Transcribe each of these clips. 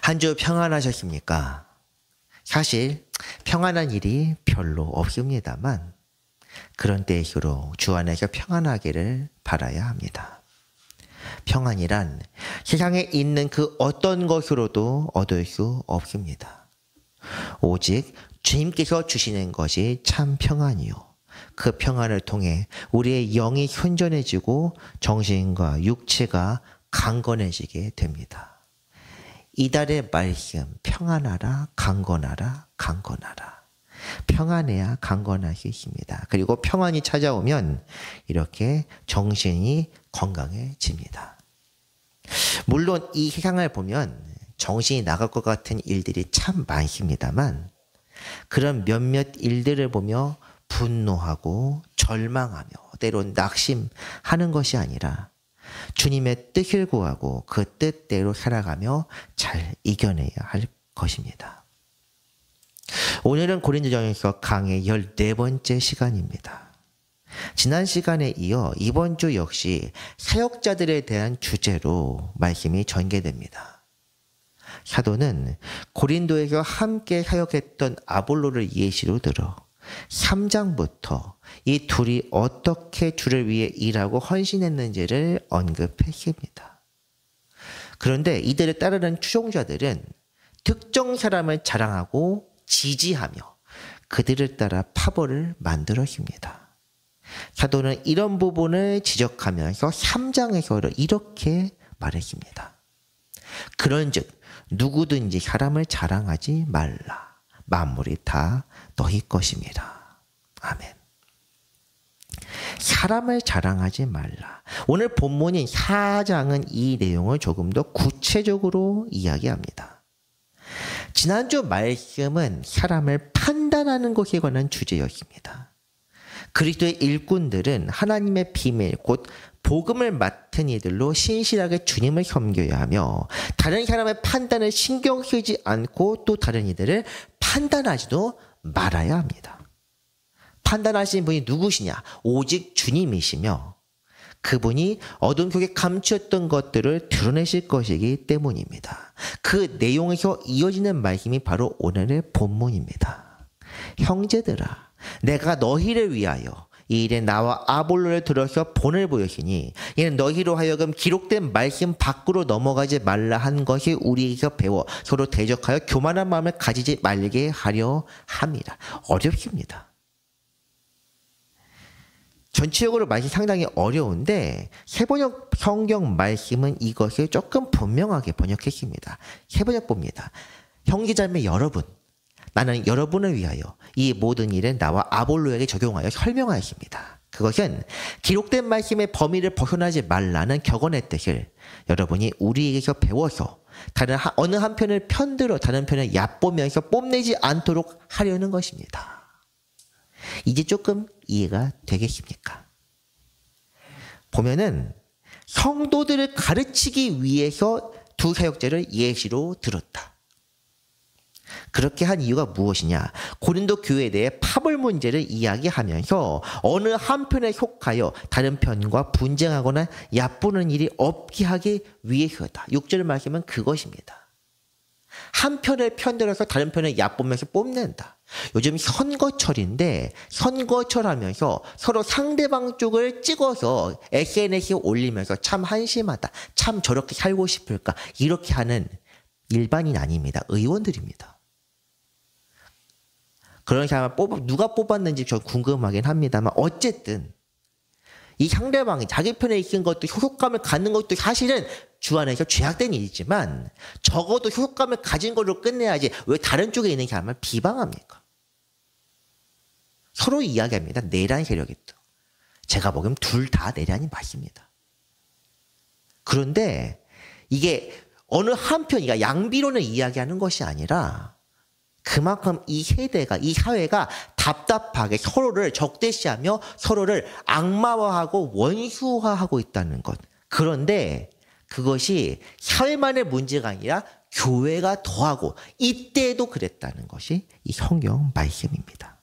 한 주 평안하셨습니까? 사실 평안한 일이 별로 없습니다만 그런 때일수록 주 안에서 평안하기를 바라야 합니다. 평안이란 세상에 있는 그 어떤 것으로도 얻을 수 없습니다. 오직 주님께서 주시는 것이 참 평안이요. 그 평안을 통해 우리의 영이 현전해지고 정신과 육체가 강건해지게 됩니다. 이달의 말씀, 평안하라, 강건하라, 강건하라. 평안해야 강건할 수 있습니다. 그리고 평안이 찾아오면 이렇게 정신이 건강해집니다. 물론 이 세상을 보면 정신이 나갈 것 같은 일들이 참 많습니다만 그런 몇몇 일들을 보며 분노하고 절망하며 때론 낙심하는 것이 아니라 주님의 뜻을 구하고 그 뜻대로 살아가며 잘 이겨내야 할 것입니다. 오늘은 고린도전서 강의 14번째 시간입니다. 지난 시간에 이어 이번 주 역시 사역자들에 대한 주제로 말씀이 전개됩니다. 사도는 고린도에서 함께 사역했던 아볼로를 예시로 들어 3장부터 이 둘이 어떻게 주를 위해 일하고 헌신했는지를 언급했습니다. 그런데 이들을 따르는 추종자들은 특정 사람을 자랑하고 지지하며 그들을 따라 파벌을 만들었습니다. 사도는 이런 부분을 지적하면서 3장에서 이렇게 말했습니다. 그런즉 누구든지 사람을 자랑하지 말라. 만물이 다 너희 것입니다. 아멘. 사람을 자랑하지 말라. 오늘 본문인 4장은 이 내용을 조금 더 구체적으로 이야기합니다. 지난주 말씀은 사람을 판단하는 것에 관한 주제였습니다. 그리스도의 일꾼들은 하나님의 비밀, 곧 복음을 맡은 이들로 신실하게 주님을 섬겨야 하며 다른 사람의 판단을 신경 쓰지 않고 또 다른 이들을 판단하지도 말아야 합니다. 판단하시는 분이 누구시냐? 오직 주님이시며 그분이 어둠 속에 감추었던 것들을 드러내실 것이기 때문입니다. 그 내용에서 이어지는 말씀이 바로 오늘의 본문입니다. 형제들아, 내가 너희를 위하여 이 일에 나와 아볼로를 들어서 본을 보였으니 이는 너희로 하여금 기록된 말씀 밖으로 넘어가지 말라 한 것이 우리에게서 배워 서로 대적하여 교만한 마음을 가지지 말게 하려 함이라. 어렵습니다. 전체적으로 말씀이 상당히 어려운데 세번역 성경 말씀은 이것을 조금 분명하게 번역했습니다. 세번역 봅니다. 형제자매 여러분, 나는 여러분을 위하여 이 모든 일은 나와 아볼로에게 적용하여 설명하였습니다. 그것은 기록된 말씀의 범위를 벗어나지 말라는 격언의 뜻을 여러분이 우리에게서 배워서 다른 어느 한편을 편들어 다른 편을 얕보면서 뽐내지 않도록 하려는 것입니다. 이제 조금 이해가 되겠습니까? 보면은 성도들을 가르치기 위해서 두 사역자를 예시로 들었다. 그렇게 한 이유가 무엇이냐? 고린도 교회에 대해 파벌 문제를 이야기하면서 어느 한편에 속하여 다른 편과 분쟁하거나 얕보는 일이 없게 하기 위해서다. 6절 말씀은 그것입니다. 한 편을 편들어서 다른 편을 얕보면서 뽐낸다. 요즘 선거철인데 선거철하면서 서로 상대방 쪽을 찍어서 SNS에 올리면서 참 한심하다. 참 저렇게 살고 싶을까. 이렇게 하는 일반인 아닙니다. 의원들입니다. 그런 사람을 누가 뽑았는지 저 궁금하긴 합니다만 어쨌든 이 상대방이 자기 편에 있는 것도 효속감을 갖는 것도 사실은 주 안에서 죄악된 일이지만 적어도 효속감을 가진 걸로 끝내야지 왜 다른 쪽에 있는 사람을 비방합니까? 서로 이야기합니다. 내란 세력이 또. 제가 보기엔 둘 다 내란이 맞습니다. 그런데 이게 어느 한편이가 양비론을 이야기하는 것이 아니라 그만큼 이 세대가, 이 사회가 답답하게 서로를 적대시하며 서로를 악마화하고 원수화하고 있다는 것. 그런데 그것이 사회만의 문제가 아니라 교회가 더하고 이때도 그랬다는 것이 이 성경 말씀입니다.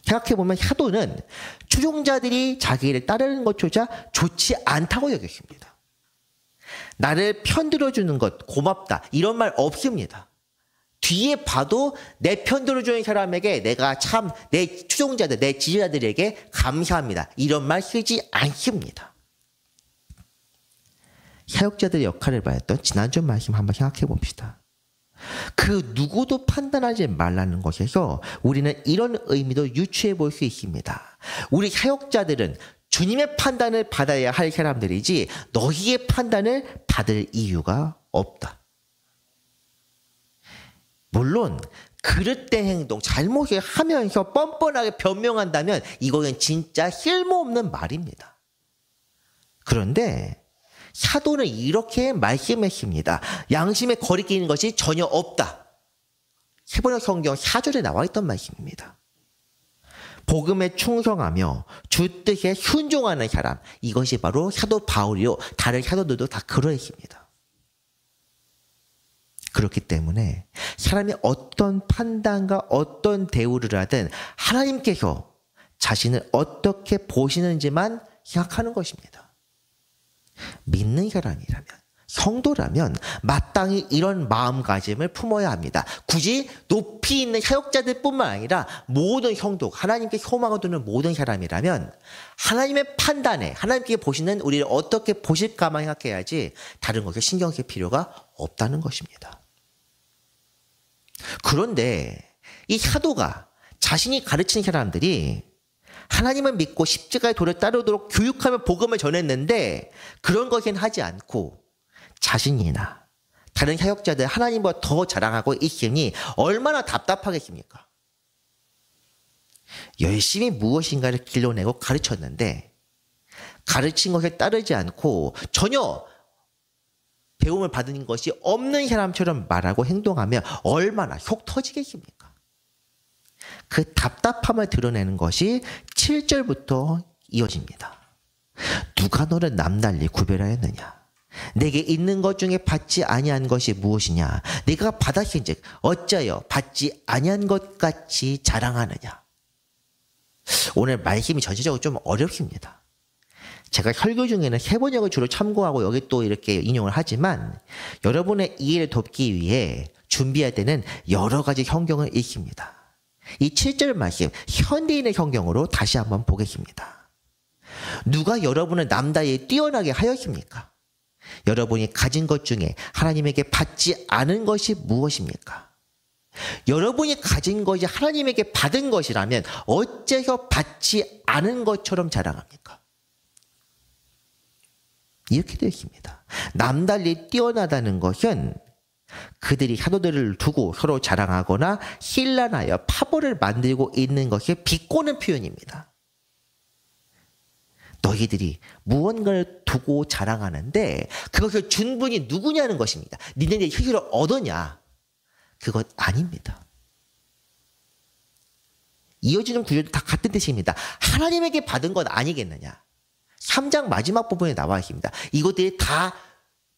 생각해보면 사도는 추종자들이 자기를 따르는 것조차 좋지 않다고 여겼습니다. 나를 편들어주는 것 고맙다 이런 말 없습니다. 뒤에 봐도 내 편들어주는 사람에게 내가 참 내 추종자들, 내 지지자들에게 감사합니다. 이런 말 쓰지 않습니다. 사역자들의 역할을 받았던 지난주 말씀 한번 생각해 봅시다. 그 누구도 판단하지 말라는 것에서 우리는 이런 의미도 유추해 볼 수 있습니다. 우리 사역자들은 주님의 판단을 받아야 할 사람들이지 너희의 판단을 받을 이유가 없다. 물론 그릇된 행동, 잘못을 하면서 뻔뻔하게 변명한다면 이거는 진짜 쓸모없는 말입니다. 그런데 사도는 이렇게 말씀했습니다. 양심에 거리끼는 것이 전혀 없다. 히브리서 성경 4절에 나와 있던 말씀입니다. 복음에 충성하며 주 뜻에 순종하는 사람, 이것이 바로 사도 바울이요 다른 사도들도 다 그러했습니다. 그렇기 때문에 사람이 어떤 판단과 어떤 대우를 하든 하나님께서 자신을 어떻게 보시는지만 생각하는 것입니다. 믿는 사람이라면, 성도라면 마땅히 이런 마음가짐을 품어야 합니다. 굳이 높이 있는 사역자들뿐만 아니라 모든 성도, 하나님께 소망을 두는 모든 사람이라면 하나님의 판단에, 하나님께 보시는 우리를 어떻게 보실까만 생각해야지 다른 것에 신경 쓸 필요가 없다는 것입니다. 그런데 이 사도가 자신이 가르친 사람들이 하나님을 믿고 십자가의 도를 따르도록 교육하며 복음을 전했는데 그런 것은 하지 않고 자신이나 다른 사역자들 하나님보다 더 자랑하고 있으니 얼마나 답답하겠습니까? 열심히 무엇인가를 길러내고 가르쳤는데 가르친 것에 따르지 않고 전혀 배움을 받은 것이 없는 사람처럼 말하고 행동하면 얼마나 속 터지겠습니까? 그 답답함을 드러내는 것이 7절부터 이어집니다. 누가 너를 남달리 구별하였느냐? 내게 있는 것 중에 받지 아니한 것이 무엇이냐? 네가 받았은즉 어찌하여 받지 아니한 것 같이 자랑하느냐? 오늘 말씀이 전체적으로 좀 어렵습니다. 제가 설교 중에는 해번역을 주로 참고하고 여기 또 이렇게 인용을 하지만 여러분의 이해를 돕기 위해 준비할 때는 여러 가지 성경을 읽습니다. 이 7절 말씀 현대인의 성경으로 다시 한번 보겠습니다. 누가 여러분을 남다리 뛰어나게 하였습니까? 여러분이 가진 것 중에 하나님에게 받지 않은 것이 무엇입니까? 여러분이 가진 것이 하나님에게 받은 것이라면 어째서 받지 않은 것처럼 자랑합니까? 이렇게 되어 있습니다. 남달리 뛰어나다는 것은 그들이 사도들을 두고 서로 자랑하거나 신란하여 파벌을 만들고 있는 것을 비꼬는 표현입니다. 너희들이 무언가를 두고 자랑하는데 그것을 준 분이 누구냐는 것입니다. 니네들이 희귀를 얻었냐? 그것 아닙니다. 이어지는 구절도 다 같은 뜻입니다. 하나님에게 받은 것 아니겠느냐? 3장 마지막 부분에 나와 있습니다. 이것들이 다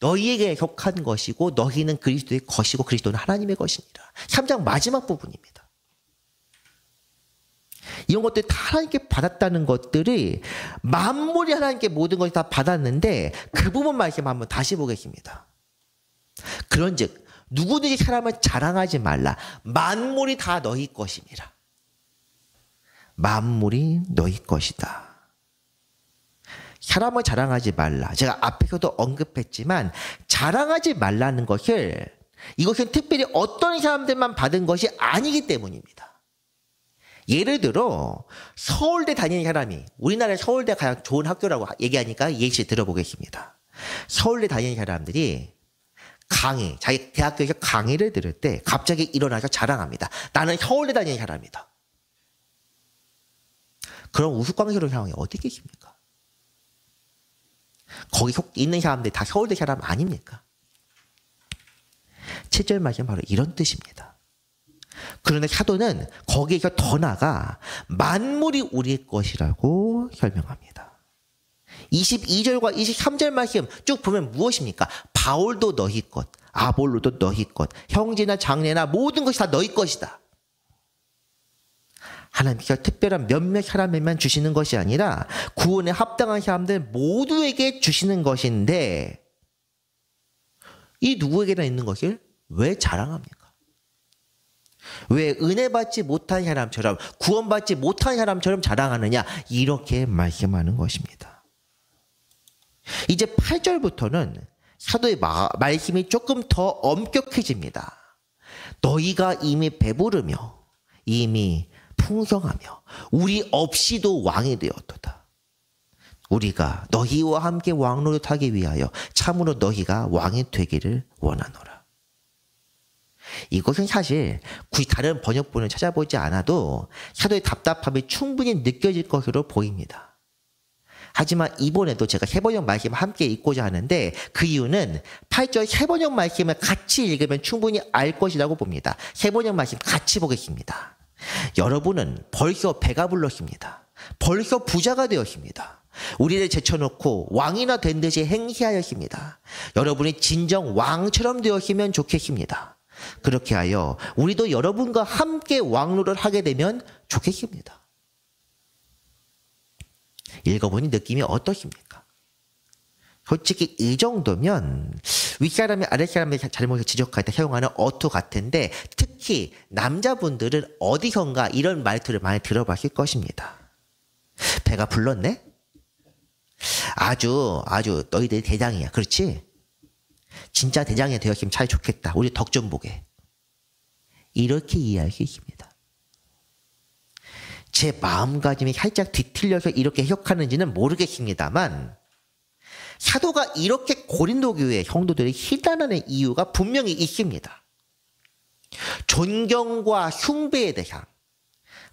너희에게 속한 것이고 너희는 그리스도의 것이고 그리스도는 하나님의 것이니라. 3장 마지막 부분입니다. 이런 것들이 다 하나님께 받았다는 것들이 만물이 하나님께 모든 것을 다 받았는데 그 부분 말씀 한번 다시 보겠습니다. 그런즉 누구든지 사람을 자랑하지 말라. 만물이 다 너희 것이니라. 만물이 너희 것이다. 사람을 자랑하지 말라. 제가 앞에서도 언급했지만 자랑하지 말라는 것을 이것은 특별히 어떤 사람들만 받은 것이 아니기 때문입니다. 예를 들어 서울대 다니는 사람이 우리나라의 서울대 가장 좋은 학교라고 얘기하니까 예시 들어보겠습니다. 서울대 다니는 사람들이 강의, 자기 대학교에서 강의를 들을 때 갑자기 일어나서 자랑합니다. 나는 서울대 다니는 사람이다. 그럼 우스꽝스러운 상황이 어디 계십니까? 거기 속 있는 사람들이 다 서울대 사람 아닙니까? 7절 말씀 바로 이런 뜻입니다. 그런데 사도는 거기에서 더 나아가 만물이 우리의 것이라고 설명합니다. 22절과 23절 말씀 쭉 보면 무엇입니까? 바울도 너희 것, 아볼로도 너희 것, 형제나 장례나 모든 것이 다 너희 것이다. 하나님께서 특별한 몇몇 사람에만 주시는 것이 아니라 구원에 합당한 사람들 모두에게 주시는 것인데 이 누구에게나 있는 것을 왜 자랑합니까? 왜 은혜 받지 못한 사람처럼 구원받지 못한 사람처럼 자랑하느냐? 이렇게 말씀하는 것입니다. 이제 8절부터는 사도의 말씀이 조금 더 엄격해집니다. 너희가 이미 배부르며 이미 풍성하며 우리 없이도 왕이 되었도다. 우리가 너희와 함께 왕노릇하기 위하여 참으로 너희가 왕이 되기를 원하노라. 이것은 사실 굳이 다른 번역본을 찾아보지 않아도 사도의 답답함이 충분히 느껴질 것으로 보입니다. 하지만 이번에도 제가 세번역 말씀을 함께 읽고자 하는데 그 이유는 8절 세번역 말씀을 같이 읽으면 충분히 알 것이라고 봅니다. 세번역 말씀 같이 보겠습니다. 여러분은 벌써 배가 불렀습니다. 벌써 부자가 되었습니다. 우리를 제쳐놓고 왕이나 된 듯이 행세하였습니다. 여러분이 진정 왕처럼 되었으면 좋겠습니다. 그렇게 하여 우리도 여러분과 함께 왕노를 하게 되면 좋겠습니다. 읽어보니 느낌이 어떠십니까? 솔직히 이 정도면 윗사람이 아랫사람의 잘못을 지적할 때 사용하는 어투 같은데 특히 남자분들은 어디선가 이런 말투를 많이 들어봤을 것입니다. 배가 불렀네? 아주 너희들이 대장이야. 그렇지? 진짜 대장이 되었으면 참 좋겠다. 우리 덕 좀 보게. 이렇게 이해할 수 있습니다. 제 마음가짐이 살짝 뒤틀려서 이렇게 해석하는지는 모르겠습니다만 사도가 이렇게 고린도 교회 성도들이 희단하는 이유가 분명히 있습니다. 존경과 숭배의 대상,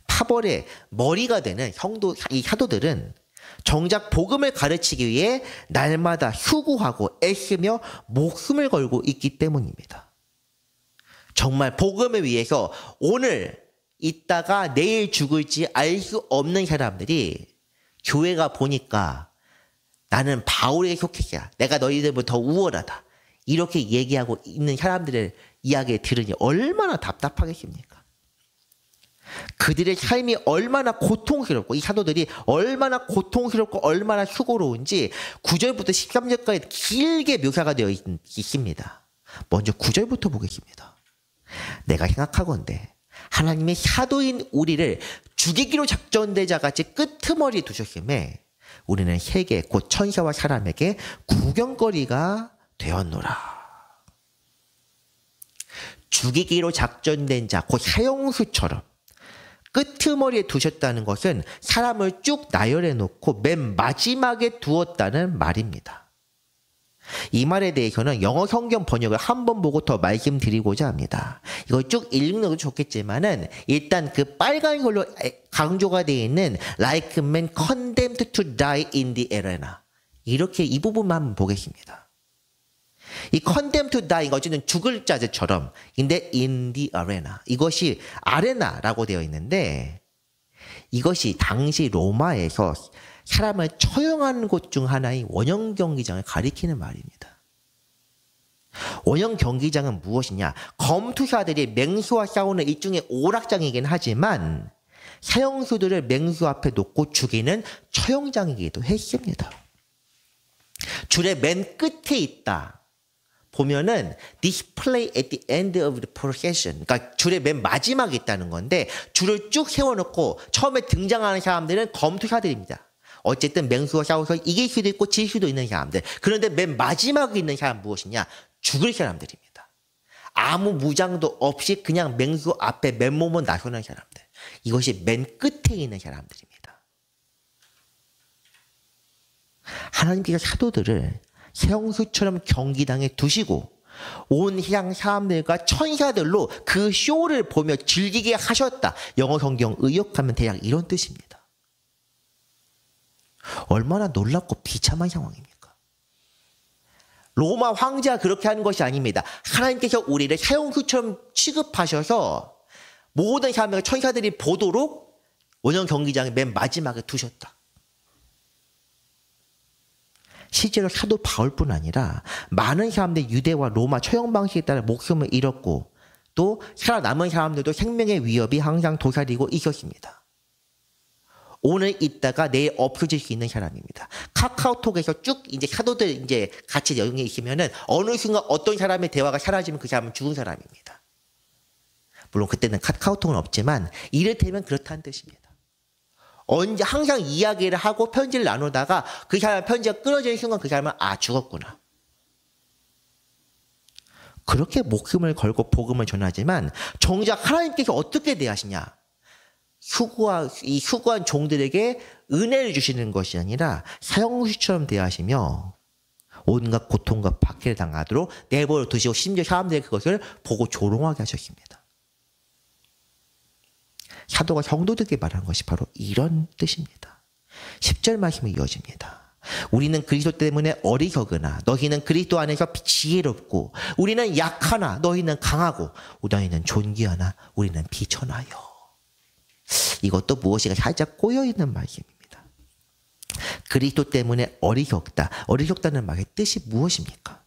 파벌의 머리가 되는 이 사도들은 정작 복음을 가르치기 위해 날마다 수고하고 애쓰며 목숨을 걸고 있기 때문입니다. 정말 복음을 위해서 오늘 있다가 내일 죽을지 알 수 없는 사람들이 교회가 보니까 나는 바울에게 속했야. 내가 너희들보다 더 우월하다. 이렇게 얘기하고 있는 사람들의 이야기를 들으니 얼마나 답답하겠습니까? 그들의 삶이 얼마나 고통스럽고 이 사도들이 얼마나 고통스럽고 얼마나 수고로운지 9절부터 13절까지 길게 묘사가 되어 있습니다. 먼저 9절부터 보겠습니다. 내가 생각하건대 하나님의 사도인 우리를 죽이기로 작전된 자같이 끄트머리에 두셨음에 우리는 세계 곧 천사와 사람에게 구경거리가 되었노라. 죽이기로 작전된 자 곧 사형수처럼 끄트머리에 두셨다는 것은 사람을 쭉 나열해 놓고 맨 마지막에 두었다는 말입니다. 이 말에 대해서는 영어 성경 번역을 한번 보고 더 말씀드리고자 합니다. 이걸 쭉 읽는 것도 좋겠지만은 일단 그 빨간 걸로 강조가 되어 있는 like men condemned to die in the arena 이렇게 이 부분만 한번 보겠습니다. 이 condemned to die 어쨌든 죽을 자들처럼 근데 in the arena 이것이 아레나라고 되어 있는데 이것이 당시 로마에서 사람을 처형하는 곳 중 하나인 원형 경기장을 가리키는 말입니다. 원형 경기장은 무엇이냐? 검투사들이 맹수와 싸우는 일종의 오락장이긴 하지만 사형수들을 맹수 앞에 놓고 죽이는 처형장이기도 했습니다. 줄의 맨 끝에 있다. 보면은 display at the end of the procession. 그러니까 줄의 맨 마지막에 있다는 건데 줄을 쭉 세워놓고 처음에 등장하는 사람들은 검투사들입니다. 어쨌든 맹수와 싸워서 이길 수도 있고 질 수도 있는 사람들. 그런데 맨 마지막에 있는 사람 무엇이냐? 죽을 사람들입니다. 아무 무장도 없이 그냥 맹수 앞에 맨몸으로 나서는 사람들. 이것이 맨 끝에 있는 사람들입니다. 하나님께서 사도들을 세형수처럼 경기당에 두시고 온 세상 사람들과 천사들로 그 쇼를 보며 즐기게 하셨다. 영어 성경 의역하면 대략 이런 뜻입니다. 얼마나 놀랍고 비참한 상황입니까? 로마 황제가 그렇게 하는 것이 아닙니다. 하나님께서 우리를 사형수처럼 취급하셔서 모든 사람과 천사들이 보도록 원형 경기장의 맨 마지막에 두셨다. 실제로 사도 바울뿐 아니라 많은 사람들이 유대와 로마 처형 방식에 따라 목숨을 잃었고 또 살아남은 사람들도 생명의 위협이 항상 도사리고 있었습니다. 오늘 있다가 내일 없어질 수 있는 사람입니다. 카카오톡에서 쭉 이제 사도들 이제 같이 여행에 있으면은 어느 순간 어떤 사람의 대화가 사라지면 그 사람은 죽은 사람입니다. 물론 그때는 카카오톡은 없지만 이를테면 그렇다는 뜻입니다. 언제 항상 이야기를 하고 편지를 나누다가 그 사람 편지가 끊어지는 순간 그 사람은 죽었구나. 그렇게 목숨을 걸고 복음을 전하지만 정작 하나님께서 어떻게 대하시냐? 이 수고한 종들에게 은혜를 주시는 것이 아니라 사형수처럼 대하시며 온갖 고통과 박해를 당하도록 내버려 두시고 심지어 사람들이 그것을 보고 조롱하게 하셨습니다. 사도가 성도들에게 말하는 것이 바로 이런 뜻입니다. 10절 말씀이 이어집니다. 우리는 그리스도 때문에 어리석으나 너희는 그리스도 안에서 지혜롭고 우리는 약하나 너희는 강하고 너희는 존귀하나 우리는 비천하여. 이것도 무엇이가 살짝 꼬여있는 말씀입니다. 그리스도 때문에 어리석다. 어리석다는 말의 뜻이 무엇입니까?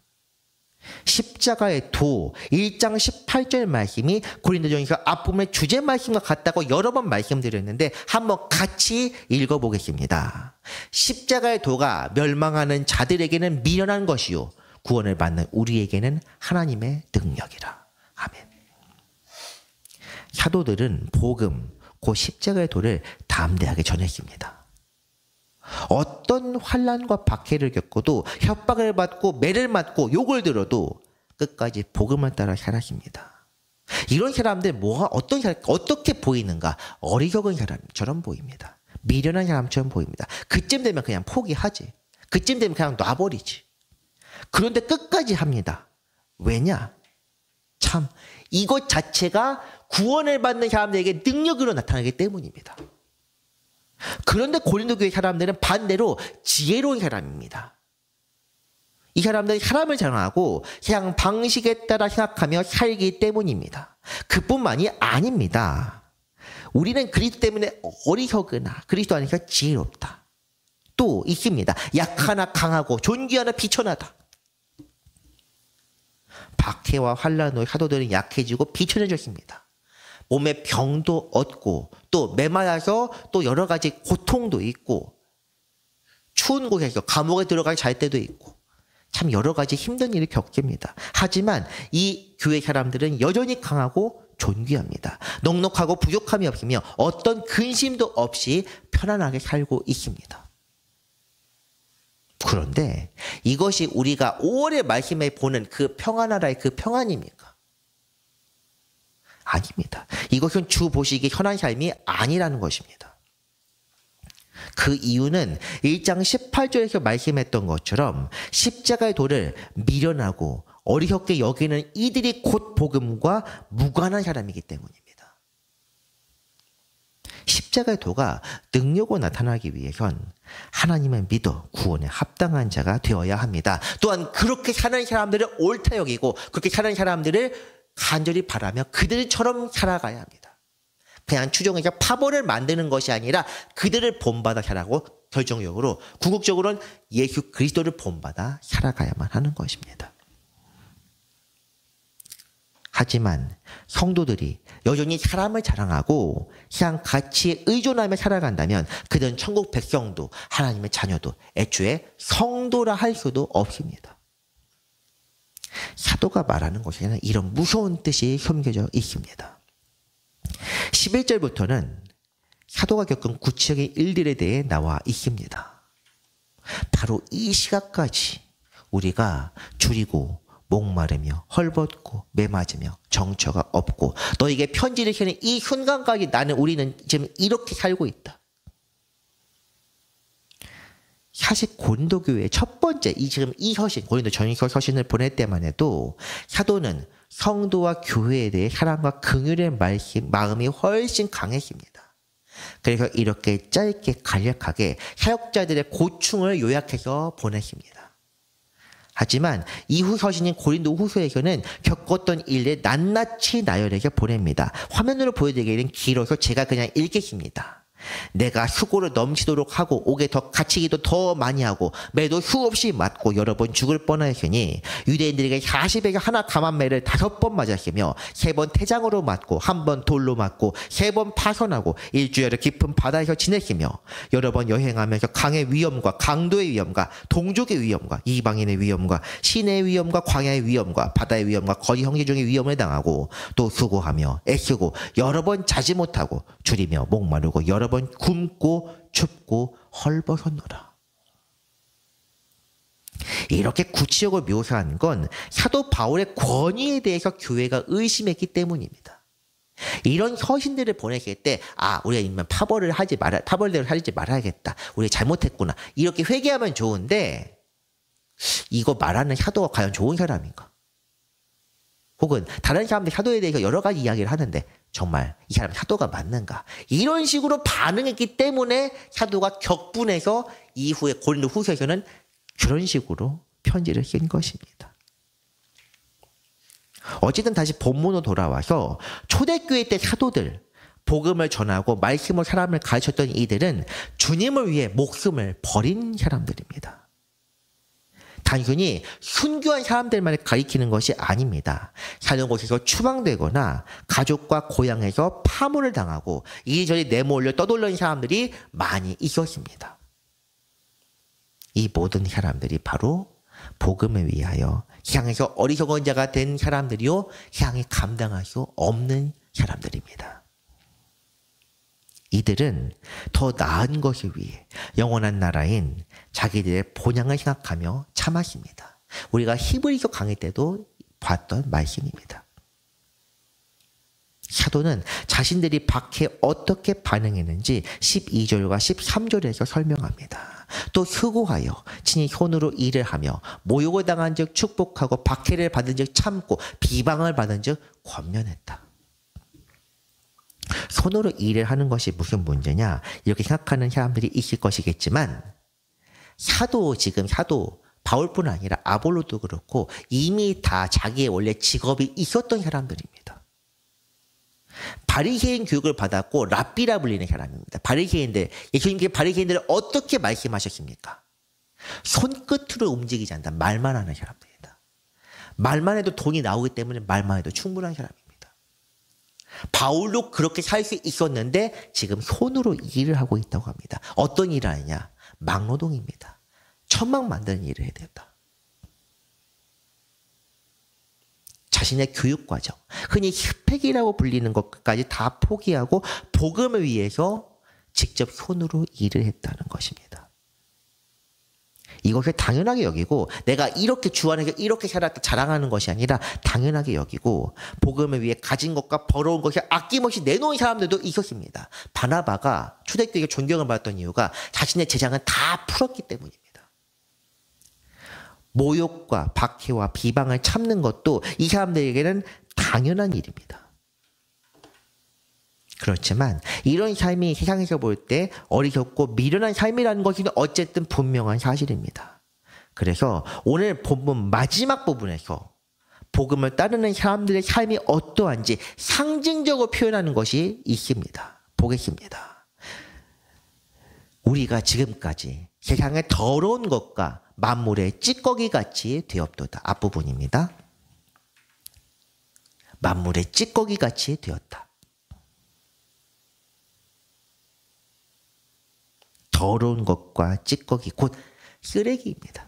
십자가의 도 1장 18절 말씀이 고린도전서 앞부분의 주제 말씀과 같다고 여러 번 말씀드렸는데 한번 같이 읽어보겠습니다. 십자가의 도가 멸망하는 자들에게는 미련한 것이요 구원을 받는 우리에게는 하나님의 능력이라. 아멘. 사도들은 복음, 그 십자가의 도를 담대하게 전했습니다. 어떤 환난과 박해를 겪어도 협박을 받고 매를 맞고 욕을 들어도 끝까지 복음을 따라 살았습니다. 이런 사람들 어떻게 보이는가? 어리석은 사람처럼 보입니다. 미련한 사람처럼 보입니다. 그쯤 되면 그냥 포기하지. 그쯤 되면 그냥 놔버리지. 그런데 끝까지 합니다. 왜냐? 참 이것 자체가 구원을 받는 사람들에게 능력으로 나타나기 때문입니다. 그런데 고린도 교회 사람들은 반대로 지혜로운 사람입니다. 이 사람들은 사람을 자랑하고 그냥 방식에 따라 생각하며 살기 때문입니다. 그뿐만이 아닙니다. 우리는 그리스도 때문에 어리석으나 그리스도 안에서 지혜롭다. 또 있습니다. 약하나 강하고 존귀하나 비천하다. 박해와 환난으로 사도들은 약해지고 비천해졌습니다. 몸에 병도 얻고 또 메말라서 또 여러 가지 고통도 있고 추운 곳에서 감옥에 들어가 잘 때도 있고 참 여러 가지 힘든 일을 겪습니다. 하지만 이 교회 사람들은 여전히 강하고 존귀합니다. 넉넉하고 부족함이 없으며 어떤 근심도 없이 편안하게 살고 있습니다. 그런데 이것이 우리가 5월의 말씀에 보는 그 평안하라의 그 평안입니까? 아닙니다. 이것은 주 보시기에 현한 삶이 아니라는 것입니다. 그 이유는 1장 18절에서 말씀했던 것처럼 십자가의 도를 미련하고 어리석게 여기는 이들이 곧 복음과 무관한 사람이기 때문입니다. 십자가의 도가 능력으로 나타나기 위해선 하나님을 믿어 구원에 합당한 자가 되어야 합니다. 또한 그렇게 사는 사람들을 옳다 여기고 그렇게 사는 사람들을 간절히 바라며 그들처럼 살아가야 합니다. 그냥 추종해서 파벌을 만드는 것이 아니라 그들을 본받아 살아가고 결정적으로 궁극적으로는 예수 그리스도를 본받아 살아가야만 하는 것입니다. 하지만 성도들이 여전히 사람을 자랑하고 그냥 같이 의존하며 살아간다면 그들은 천국 백성도 하나님의 자녀도 애초에 성도라 할 수도 없습니다. 사도가 말하는 것에는 이런 무서운 뜻이 숨겨져 있습니다. 11절부터는 사도가 겪은 구체적인 일들에 대해 나와 있습니다. 바로 이 시각까지 우리가 줄이고 목마르며 헐벗고 매맞으며 정처가 없고 너에게 편지를 쓰는 이 순간까지 우리는 지금 이렇게 살고 있다. 사실 고린도 교회의 첫 번째 지금 이 서신 고린도 전서 서신을 보낼 때만 해도 사도는 성도와 교회에 대해 사랑과 긍휼의 마음이 훨씬 강했습니다. 그래서 이렇게 짧게 간략하게 사역자들의 고충을 요약해서 보냈습니다. 하지만 이후 서신인 고린도 후서에서는 겪었던 일을 낱낱이 나열해서 보냅니다. 화면으로 보여드리기에는 길어서 제가 그냥 읽겠습니다. 내가 휴고를 넘치도록 하고 옥에 더 갇히기도 더 많이 하고 매도 휴없이 맞고 여러 번 죽을 뻔하였으니 유대인들에게 40에게 하나 감한 매를 5번 맞았으며 3번 태장으로 맞고 1번 돌로 맞고 3번 파손하고 일주일을 깊은 바다에서 지냈으며 여러 번 여행하면서 강의 위험과 강도의 위험과 동족의 위험과 이방인의 위험과 시내의 위험과 광야의 위험과 바다의 위험과 거리 형제 중의 위험을 당하고 또 수고하며 애쓰고 여러 번 자지 못하고 줄이며 목마르고 여러 번 굶고 춥고 헐벗었노라. 이렇게 구체적으로 묘사하는 건 사도 바울의 권위에 대해서 교회가 의심했기 때문입니다. 이런 서신들을 보냈을 때, 우리가 파벌대로 하지 말아야겠다. 우리가 잘못했구나. 이렇게 회개하면 좋은데, 이거 말하는 사도가 과연 좋은 사람인가? 혹은 다른 사람들 사도에 대해서 여러 가지 이야기를 하는데 정말 이 사람 사도가 맞는가? 이런 식으로 반응했기 때문에 사도가 격분해서 이후에 고린도 후서에서는 그런 식으로 편지를 쓴 것입니다. 어쨌든 다시 본문으로 돌아와서 초대교회 때 사도들, 복음을 전하고 말씀으로 사람을 가르쳤던 이들은 주님을 위해 목숨을 버린 사람들입니다. 단순히 순교한 사람들만 가리키는 것이 아닙니다. 사는 곳에서 추방되거나 가족과 고향에서 파문을 당하고 이리저리 내몰려 떠돌던 사람들이 많이 있었습니다. 이 모든 사람들이 바로 복음을 위하여 향해서 어리석은 자가 된 사람들이요, 향해 감당할 수 없는 사람들입니다. 이들은 더 나은 것을 위해 영원한 나라인 자기들의 본향을 생각하며 참았습니다. 우리가 히브리서 강의 때도 봤던 말씀입니다. 사도는 자신들이 박해에 어떻게 반응했는지 12절과 13절에서 설명합니다. 또 수고하여 친히 손으로 일을 하며 모욕을 당한 즉 축복하고 박해를 받은 즉 참고 비방을 받은 즉 권면했다. 손으로 일을 하는 것이 무슨 문제냐 이렇게 생각하는 사람들이 있을 것이겠지만 사도 바울뿐 아니라 아볼로도 그렇고 이미 다 자기의 원래 직업이 있었던 사람들입니다. 바리새인 교육을 받았고 랍비라 불리는 사람입니다. 예수님께 바리새인들을 어떻게 말씀하셨습니까? 손끝으로 움직이지 않는다. 말만 하는 사람들이다. 말만 해도 돈이 나오기 때문에 말만 해도 충분한 사람입니다. 바울도 그렇게 살 수 있었는데 지금 손으로 일을 하고 있다고 합니다. 어떤 일을 하느냐? 막노동입니다. 천막 만드는 일을 해야 된다. 자신의 교육과정, 흔히 스펙이라고 불리는 것까지 다 포기하고 복음을 위해서 직접 손으로 일을 했다는 것입니다. 이것을 당연하게 여기고 내가 이렇게 주 안에서 이렇게 살았다 자랑하는 것이 아니라 당연하게 여기고 복음을 위해 가진 것과 벌어온 것을 아낌없이 내놓은 사람들도 있었습니다. 바나바가 초대교회에 존경을 받았던 이유가 자신의 재산은 다 풀었기 때문입니다. 모욕과 박해와 비방을 참는 것도 이 사람들에게는 당연한 일입니다. 그렇지만 이런 삶이 세상에서 볼 때 어리석고 미련한 삶이라는 것이 어쨌든 분명한 사실입니다. 그래서 오늘 본문 마지막 부분에서 복음을 따르는 사람들의 삶이 어떠한지 상징적으로 표현하는 것이 있습니다. 보겠습니다. 우리가 지금까지 세상의 더러운 것과 만물의 찌꺼기같이 되었도다. 앞부분입니다. 만물의 찌꺼기같이 되었다. 더러운 것과 찌꺼기, 곧 쓰레기입니다.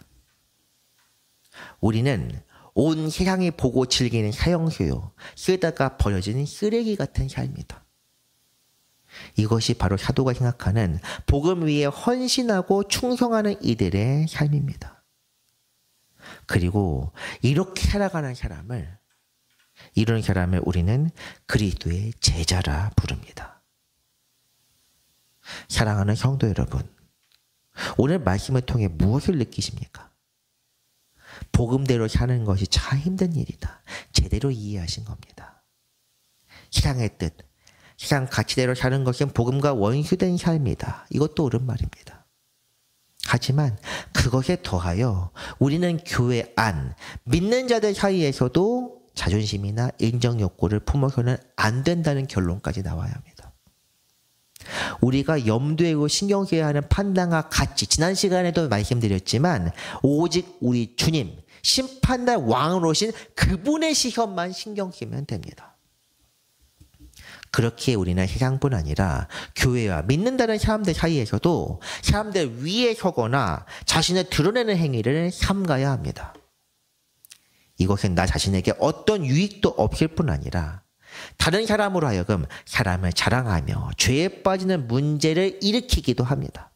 우리는 온 세상이 보고 즐기는 사형수요, 쓰다가 버려지는 쓰레기 같은 삶이다. 이것이 바로 사도가 생각하는 복음 위에 헌신하고 충성하는 이들의 삶입니다. 그리고 이렇게 살아가는 사람을, 이런 사람을 우리는 그리스도의 제자라 부릅니다. 사랑하는 성도 여러분, 오늘 말씀을 통해 무엇을 느끼십니까? 복음대로 사는 것이 참 힘든 일이다. 제대로 이해하신 겁니다. 세상의 뜻, 세상 가치대로 사는 것은 복음과 원수된 삶이다. 이것도 옳은 말입니다. 하지만 그것에 더하여 우리는 교회 안, 믿는 자들 사이에서도 자존심이나 인정 욕구를 품어서는 안 된다는 결론까지 나와야 합니다. 우리가 염두에 두고 신경 써야 하는 판단과 같이 지난 시간에도 말씀드렸지만 오직 우리 주님 심판날 왕으로 오신 그분의 시선만 신경 쓰면 됩니다. 그렇게 우리는 세상뿐 아니라 교회와 믿는다는 사람들 사이에서도 사람들 위에 서거나 자신을 드러내는 행위를 삼가야 합니다. 이것은 나 자신에게 어떤 유익도 없을 뿐 아니라 다른 사람으로 하여금 사람을 자랑하며 죄에 빠지는 문제를 일으키기도 합니다.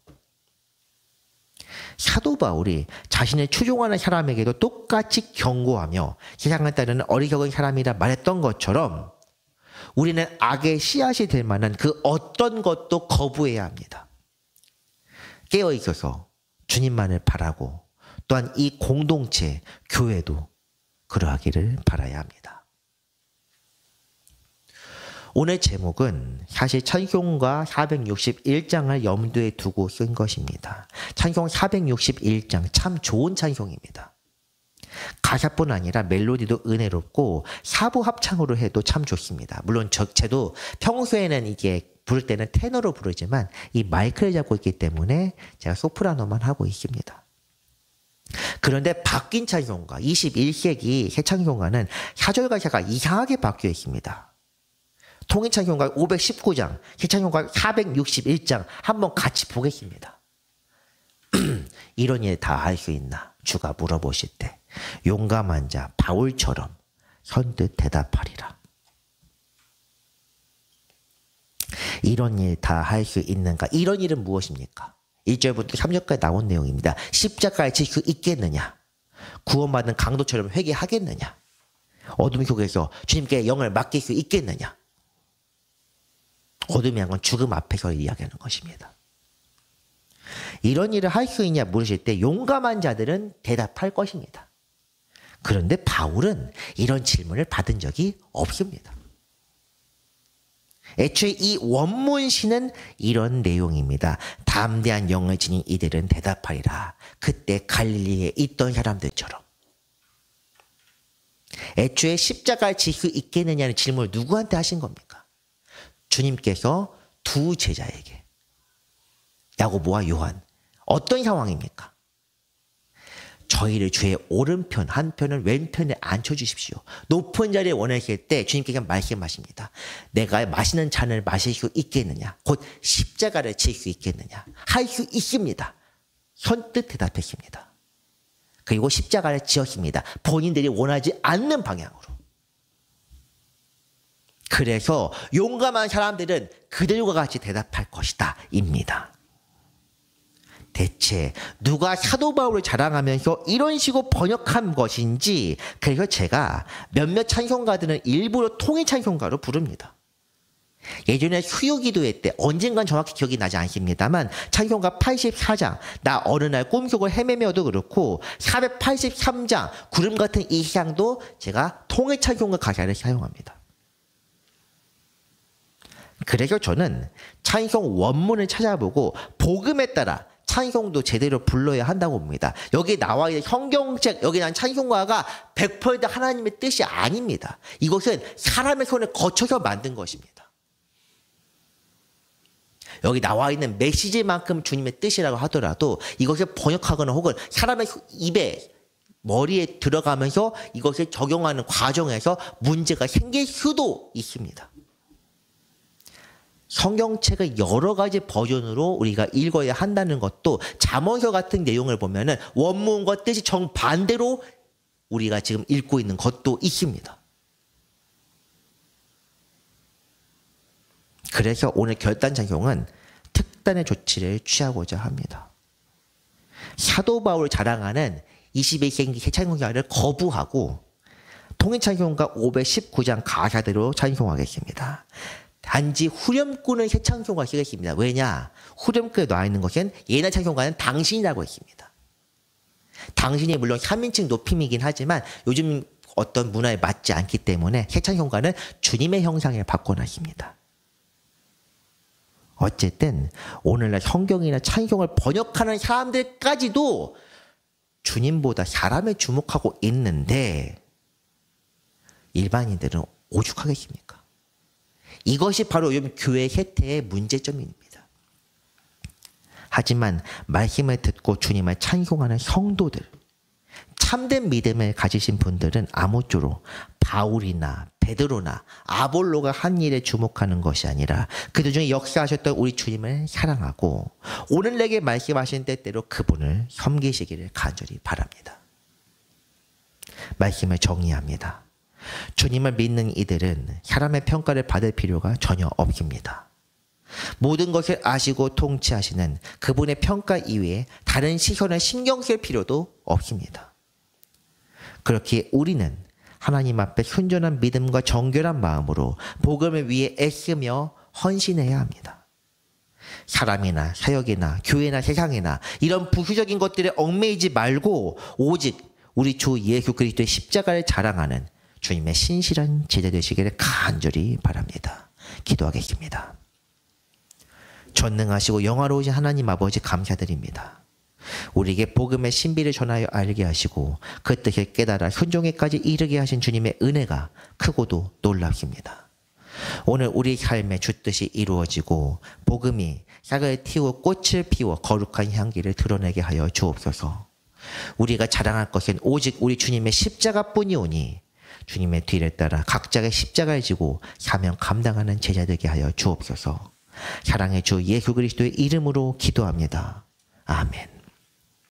사도 바울이 자신을 추종하는 사람에게도 똑같이 경고하며 세상을 따르는 어리석은 사람이라 말했던 것처럼 우리는 악의 씨앗이 될 만한 그 어떤 것도 거부해야 합니다. 깨어있어서 주님만을 바라고 또한 이 공동체, 교회도 그러하기를 바라야 합니다. 오늘 제목은 사실 찬송가 461장을 염두에 두고 쓴 것입니다. 찬송 461장 참 좋은 찬송입니다. 가사뿐 아니라 멜로디도 은혜롭고 사부 합창으로 해도 참 좋습니다. 물론 저도 평소에는 이게 부를 때는 테너로 부르지만 이 마이크를 잡고 있기 때문에 제가 소프라노만 하고 있습니다. 그런데 바뀐 찬송가 21세기 새 찬송가는 4절 가사가 이상하게 바뀌어 있습니다. 통일 찬송가 519장, 새 찬송가 461장 한번 같이 보겠습니다. 이런 일 다 할 수 있나? 주가 물어보실 때 용감한 자 바울처럼 선뜻 대답하리라. 이런 일 다 할 수 있는가? 이런 일은 무엇입니까? 1절부터 3절까지 나온 내용입니다. 십자가에 질 수 있겠느냐? 구원받은 강도처럼 회개하겠느냐? 어둠 속에서 주님께 영을 맡길 수 있겠느냐? 어둠이란 건 죽음 앞에서 이야기하는 것입니다. 이런 일을 할 수 있냐 물으실 때 용감한 자들은 대답할 것입니다. 그런데 바울은 이런 질문을 받은 적이 없습니다. 애초에 이 원문시는 이런 내용입니다. 담대한 영을 지닌 이들은 대답하리라. 그때 갈릴리에 있던 사람들처럼. 애초에 십자가를 질 수 있겠느냐는 질문을 누구한테 하신 겁니까? 주님께서 두 제자에게. 야고보와 요한. 어떤 상황입니까? 저희를 주의 오른편 한편은 왼편에 앉혀주십시오. 높은 자리에 원하실 때 주님께서 말씀하십니다. 내가 마시는 잔을 마실 수 있겠느냐? 곧 십자가를 질 수 있겠느냐? 할 수 있습니다. 선뜻 대답했습니다. 그리고 십자가를 지었습니다. 본인들이 원하지 않는 방향으로. 그래서 용감한 사람들은 그들과 같이 대답할 것이다 입니다. 대체 누가 사도 바울을 자랑하면서 이런 식으로 번역한 것인지 그래서 제가 몇몇 찬송가들은 일부러 통일 찬송가로 부릅니다. 예전에 수요기도회 때 언젠간 정확히 기억이 나지 않습니다만 찬송가 84장 나 어느 날 꿈속을 헤매며도 그렇고 483장 구름 같은 이 향도 제가 통일 찬송가 가사를 사용합니다. 그래서 저는 찬송 원문을 찾아보고 복음에 따라 찬송도 제대로 불러야 한다고 봅니다. 여기 나와 있는 성경책, 여기 난 찬송가가 100% 하나님의 뜻이 아닙니다. 이것은 사람의 손을 거쳐서 만든 것입니다. 여기 나와 있는 메시지만큼 주님의 뜻이라고 하더라도 이것을 번역하거나 혹은 사람의 입에 머리에 들어가면서 이것을 적용하는 과정에서 문제가 생길 수도 있습니다. 성경책을 여러 가지 버전으로 우리가 읽어야 한다는 것도 잠언서 같은 내용을 보면은 원문과 뜻이 정반대로 우리가 지금 읽고 있는 것도 있습니다. 그래서 오늘 결단 찬송은 특단의 조치를 취하고자 합니다. 사도 바울을 자랑하는 21세기 새 찬송가를 거부하고 통일 찬송가 519장 가사대로 찬송하겠습니다. 단지 후렴구는 새 찬송가 쓰겠습니다. 왜냐? 후렴구에 나와 있는 것은 옛날 찬송가는 당신이라고 했습니다. 당신이 물론 3인칭 높임이긴 하지만 요즘 어떤 문화에 맞지 않기 때문에 새 찬송가는 주님의 형상을 바꿔놨습니다. 어쨌든 오늘날 성경이나 찬송을 번역하는 사람들까지도 주님보다 사람에 주목하고 있는데 일반인들은 오죽하겠습니까? 이것이 바로 요즘 교회 혜태의 문제점입니다. 하지만 말씀을 듣고 주님을 찬송하는 성도들, 참된 믿음을 가지신 분들은 아무쪼록 바울이나 베드로나 아볼로가 한 일에 주목하는 것이 아니라 그들 중에 역사하셨던 우리 주님을 사랑하고 오늘 내게 말씀하신 때대로 그분을 섬기시기를 간절히 바랍니다. 말씀을 정리합니다. 주님을 믿는 이들은 사람의 평가를 받을 필요가 전혀 없습니다. 모든 것을 아시고 통치하시는 그분의 평가 이외에 다른 시선을 신경 쓸 필요도 없습니다. 그렇게 우리는 하나님 앞에 순전한 믿음과 정결한 마음으로 복음을 위해 애쓰며 헌신해야 합니다. 사람이나 사역이나 교회나 세상이나 이런 부수적인 것들에 얽매이지 말고 오직 우리 주 예수 그리스도의 십자가를 자랑하는 주님의 신실한 제자 되시기를 간절히 바랍니다. 기도하겠습니다. 전능하시고 영화로우신 하나님 아버지 감사드립니다. 우리에게 복음의 신비를 전하여 알게 하시고 그 뜻을 깨달아 순종에까지 이르게 하신 주님의 은혜가 크고도 놀랍습니다. 오늘 우리 삶의 주뜻이 이루어지고 복음이 싹을 틔워 꽃을 피워 거룩한 향기를 드러내게 하여 주옵소서. 우리가 자랑할 것은 오직 우리 주님의 십자가뿐이오니 주님의 뒤를 따라 각자의 십자가를 지고 사명 감당하는 제자 되게 하여 주옵소서. 사랑의 주 예수 그리스도의 이름으로 기도합니다. 아멘.